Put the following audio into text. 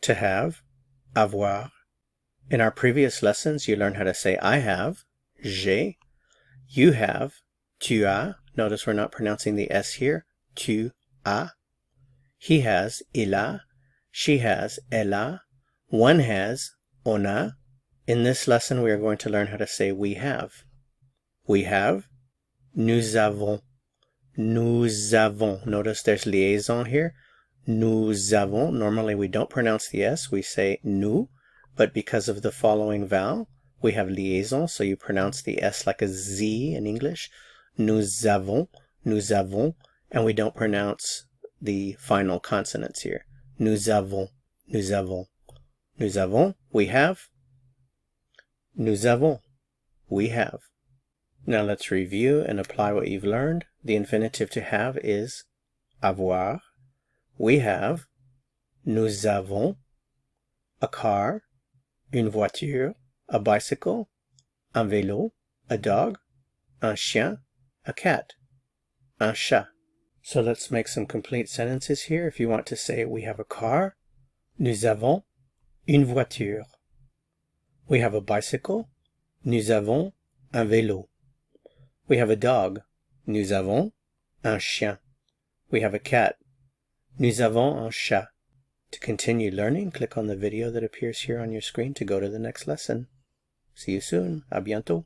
to have, avoir. In our previous lessons, you learned how to say I have, j'ai. You have, tu as. Notice we're not pronouncing the S here, tu as. He has, il a. She has, elle a. One has, on a. In this lesson, we are going to learn how to say we have. We have, nous avons. Nous avons. Notice there's liaison here. Nous avons. Normally we don't pronounce the S, we say nous, but because of the following vowel, we have liaison, so you pronounce the S like a Z in English. Nous avons, and we don't pronounce the final consonants here. Nous avons, nous avons. Nous avons, we have. Nous avons, we have. Now let's review and apply what you've learned. The infinitive to have is avoir. We have, nous avons, a car, une voiture, a bicycle, un vélo, a dog, un chien, a cat, un chat. So let's make some complete sentences here. If you want to say we have a car, nous avons une voiture. We have a bicycle, nous avons un vélo. We have a dog, nous avons un chien. We have a cat, nous avons un chat. To continue learning, click on the video that appears here on your screen to go to the next lesson. See you soon. À bientôt.